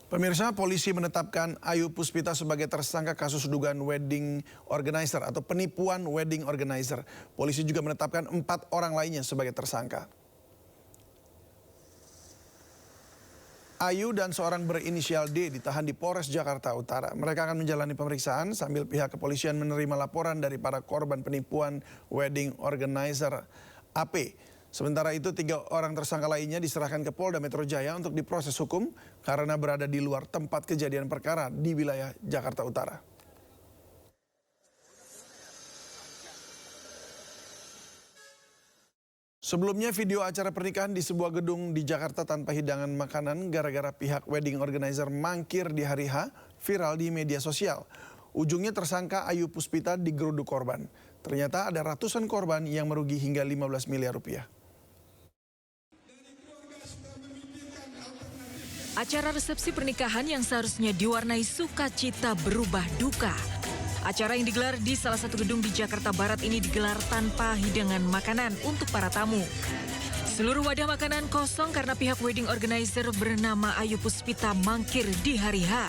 Pemirsa, polisi menetapkan Ayu Puspita sebagai tersangka kasus dugaan wedding organizer atau penipuan wedding organizer. Polisi juga menetapkan 4 orang lainnya sebagai tersangka. Ayu dan seorang berinisial D ditahan di Polres Jakarta Utara. Mereka akan menjalani pemeriksaan sambil pihak kepolisian menerima laporan dari para korban penipuan wedding organizer AP. Sementara itu 3 orang tersangka lainnya diserahkan ke Polda Metro Jaya untuk diproses hukum karena berada di luar tempat kejadian perkara di wilayah Jakarta Utara. Sebelumnya video acara pernikahan di sebuah gedung di Jakarta tanpa hidangan makanan gara-gara pihak wedding organizer mangkir di hari H viral di media sosial. Ujungnya tersangka Ayu Puspita digeruduk korban. Ternyata ada ratusan korban yang merugi hingga 15 miliar rupiah. Acara resepsi pernikahan yang seharusnya diwarnai sukacita berubah duka. Acara yang digelar di salah satu gedung di Jakarta Barat ini digelar tanpa hidangan makanan untuk para tamu. Seluruh wadah makanan kosong karena pihak wedding organizer bernama Ayu Puspita mangkir di hari H.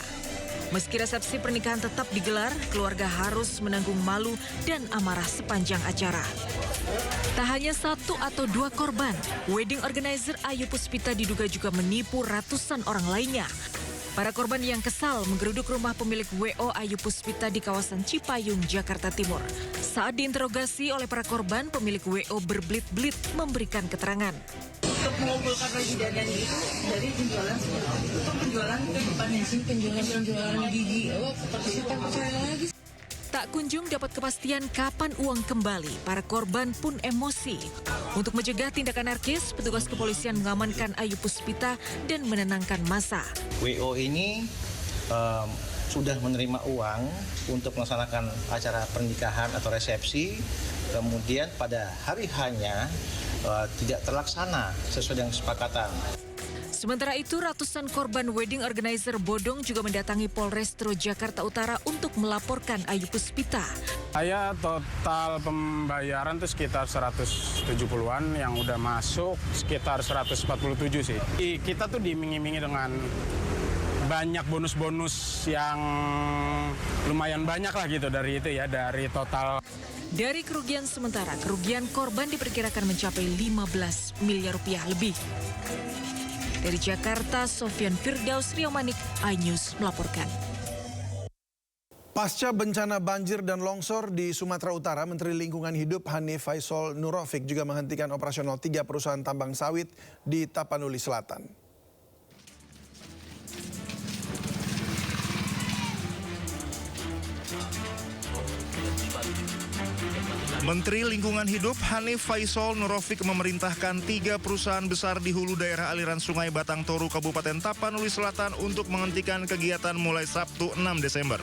Meski resepsi pernikahan tetap digelar, keluarga harus menanggung malu dan amarah sepanjang acara. Tak hanya 1 atau 2 korban, wedding organizer Ayu Puspita diduga juga menipu ratusan orang lainnya. Para korban yang kesal menggeruduk rumah pemilik WO Ayu Puspita di kawasan Cipayung, Jakarta Timur. Saat diinterogasi oleh para korban, pemilik WO berbelit-belit memberikan keterangan. Untuk mengumpulkan lagi dana itu dari penjualan untuk penjualan ke depannya sih penjualan gigi. Oh, percaya lagi. Tak kunjung dapat kepastian kapan uang kembali, para korban pun emosi. Untuk mencegah tindakan anarkis, petugas kepolisian mengamankan Ayu Puspita dan menenangkan massa. WO ini sudah menerima uang untuk melaksanakan acara pernikahan atau resepsi, kemudian pada hari H-nya tidak terlaksana sesuai dengan kesepakatan. Sementara itu, ratusan korban wedding organizer bodong juga mendatangi Polrestro Jakarta Utara untuk melaporkan Ayu Puspita. Saya total pembayaran itu sekitar 170-an, yang udah masuk sekitar 147 sih. Kita tuh diiming-imingi dengan banyak bonus-bonus yang lumayan banyak lah gitu dari itu ya, dari total. Dari kerugian sementara, kerugian korban diperkirakan mencapai 15 miliar rupiah lebih. Dari Jakarta, Sofyan Firdaus, Rio Manik, iNews melaporkan. Pasca bencana banjir dan longsor di Sumatera Utara, Menteri Lingkungan Hidup Hanif Faisal Nurofik juga menghentikan operasional 3 perusahaan tambang sawit di Tapanuli Selatan. Menteri Lingkungan Hidup Hanif Faisal Nurofik memerintahkan 3 perusahaan besar di hulu daerah aliran Sungai Batang Toru, Kabupaten Tapanuli Selatan untuk menghentikan kegiatan mulai Sabtu 6 Desember.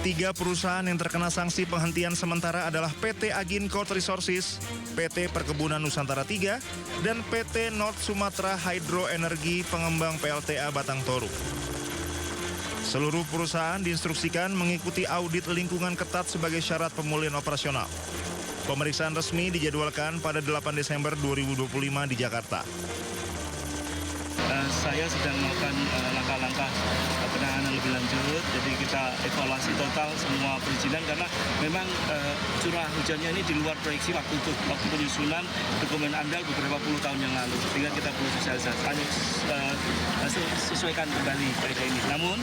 3 perusahaan yang terkena sanksi penghentian sementara adalah PT Agincourt Resources, PT Perkebunan Nusantara 3, dan PT North Sumatra Hydro Energy Pengembang PLTA Batang Toru. Seluruh perusahaan diinstruksikan mengikuti audit lingkungan ketat sebagai syarat pemulihan operasional. Pemeriksaan resmi dijadwalkan pada 8 Desember 2025 di Jakarta. Saya sedang melakukan langkah-langkah penanganan lebih lanjut, jadi kita evaluasi total semua perizinan karena memang curah hujannya ini di luar proyeksi waktu penyusunan dokumen AMDAL beberapa puluh tahun yang lalu, sehingga kita perlu sesuaikan kembali kaedah ini. Namun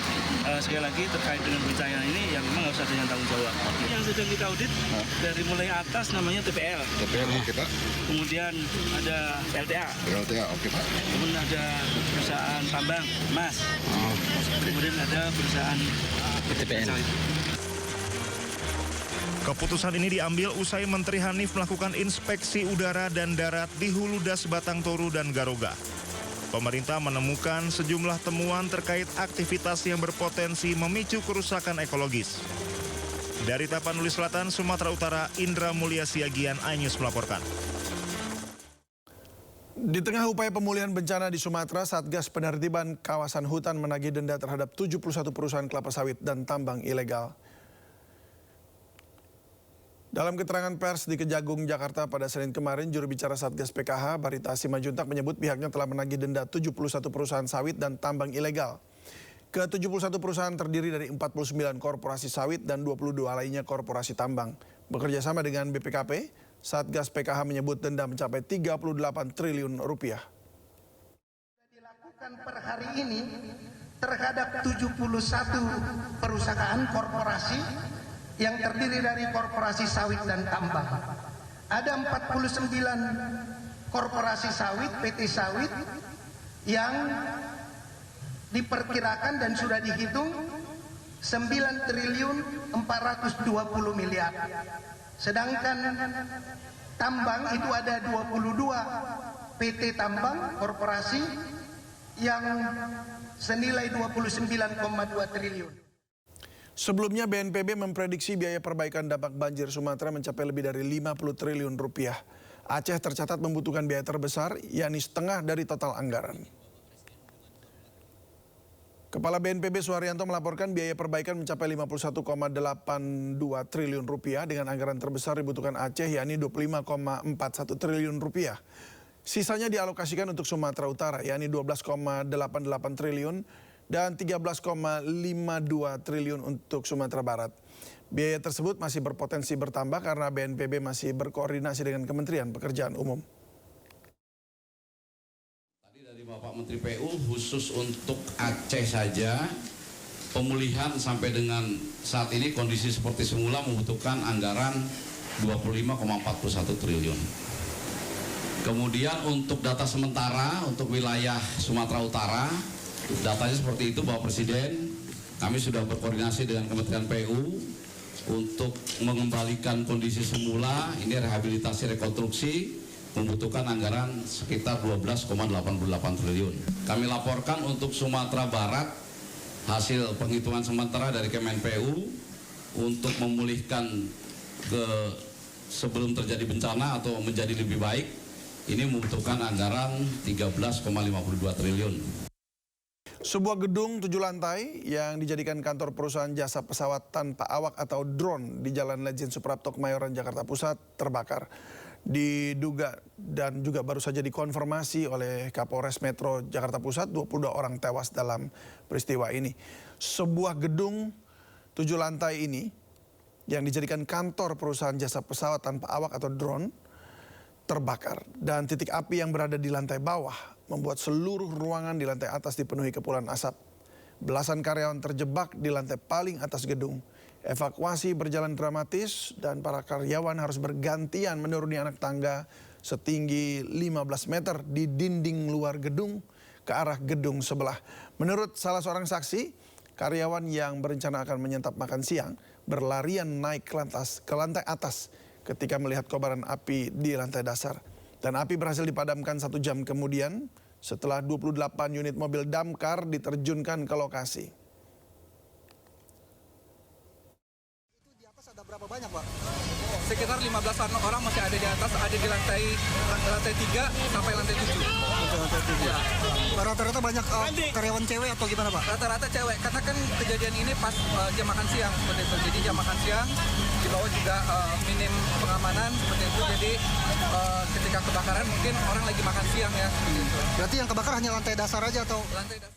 sekali lagi terkait dengan bencana ini yang memang harus ada yang tanggung jawab. Yang sedang kita audit dari mulai atas namanya TPL. TPL oke Pak. Kemudian ada LTA. LTA oke Pak. Kemudian ada perusahaan tambang emas. Kemudian ada perusahaan PTPN. Keputusan ini diambil usai Menteri Hanif melakukan inspeksi udara dan darat di Hulu Das Batang Toru dan Garoga. Pemerintah menemukan sejumlah temuan terkait aktivitas yang berpotensi memicu kerusakan ekologis. Dari Tapanuli Selatan, Sumatera Utara, Indra Mulia Siagian, iNews melaporkan. Di tengah upaya pemulihan bencana di Sumatera, Satgas Penertiban Kawasan Hutan menagih denda terhadap 71 perusahaan kelapa sawit dan tambang ilegal. Dalam keterangan pers di Kejagung, Jakarta pada Senin kemarin, juru bicara Satgas PKH, Barita Simanjuntak menyebut pihaknya telah menagih denda 71 perusahaan sawit dan tambang ilegal. Ke-71 perusahaan terdiri dari 49 korporasi sawit dan 22 lainnya korporasi tambang. Bekerja sama dengan BPKP, Satgas PKH menyebut denda mencapai 38 triliun rupiah. Dilakukan per hari ini terhadap 71 perusahaan korporasi yang terdiri dari korporasi sawit dan tambang. Ada 49 korporasi sawit, PT sawit, yang diperkirakan dan sudah dihitung 9 triliun 420 miliar. Sedangkan tambang itu ada 22 PT tambang, korporasi, yang senilai 29,2 triliun. Sebelumnya BNPB memprediksi biaya perbaikan dampak banjir Sumatera mencapai lebih dari 50 triliun rupiah. Aceh tercatat membutuhkan biaya terbesar, yakni setengah dari total anggaran. Kepala BNPB Suharyanto melaporkan biaya perbaikan mencapai 51,82 triliun rupiah dengan anggaran terbesar dibutuhkan Aceh, yakni 25,41 triliun rupiah. Sisanya dialokasikan untuk Sumatera Utara, yakni 12,88 triliun dan 13,52 triliun untuk Sumatera Barat. Biaya tersebut masih berpotensi bertambah karena BNPB masih berkoordinasi dengan Kementerian Pekerjaan Umum. Tadi dari Bapak Menteri PU khusus untuk Aceh saja, pemulihan sampai dengan saat ini kondisi seperti semula membutuhkan anggaran 25,41 triliun. Kemudian untuk data sementara untuk wilayah Sumatera Utara, datanya seperti itu Bapak Presiden. Kami sudah berkoordinasi dengan Kementerian PU untuk mengembalikan kondisi semula. Ini rehabilitasi rekonstruksi membutuhkan anggaran sekitar 12,88 triliun. Kami laporkan untuk Sumatera Barat hasil penghitungan sementara dari Kemen PU untuk memulihkan ke sebelum terjadi bencana atau menjadi lebih baik. Ini membutuhkan anggaran 13,52 triliun. Sebuah gedung 7 lantai yang dijadikan kantor perusahaan jasa pesawat tanpa awak atau drone di Jalan Lejen Suprapto, Kemayoran, Jakarta Pusat terbakar. Diduga dan juga baru saja dikonfirmasi oleh Kapolres Metro Jakarta Pusat, 22 orang tewas dalam peristiwa ini. Sebuah gedung 7 lantai ini yang dijadikan kantor perusahaan jasa pesawat tanpa awak atau drone terbakar, dan titik api yang berada di lantai bawah membuat seluruh ruangan di lantai atas dipenuhi kepulan asap. Belasan karyawan terjebak di lantai paling atas gedung. Evakuasi berjalan dramatis dan para karyawan harus bergantian menuruni anak tangga setinggi 15 meter di dinding luar gedung ke arah gedung sebelah. Menurut salah seorang saksi, karyawan yang berencana akan menyantap makan siang berlarian naik ke lantai atas ketika melihat kobaran api di lantai dasar. Dan api berhasil dipadamkan 1 jam kemudian setelah 28 unit mobil damkar diterjunkan ke lokasi. Itu di atas ada berapa banyak, Pak? Sekitar 15-an orang masih ada di atas, ada di lantai 3 sampai lantai 7. Lantai 7. Ya. Rata-rata banyak karyawan cewek atau gimana, Pak? Rata-rata cewek, karena kan kejadian ini pas jam makan siang seperti itu. Jadi jam makan siang di bawah juga minim pengamanan seperti itu. Jadi ketika kebakaran mungkin orang lagi makan siang ya seperti itu. Berarti yang kebakar hanya lantai dasar aja atau? Lantai dasar.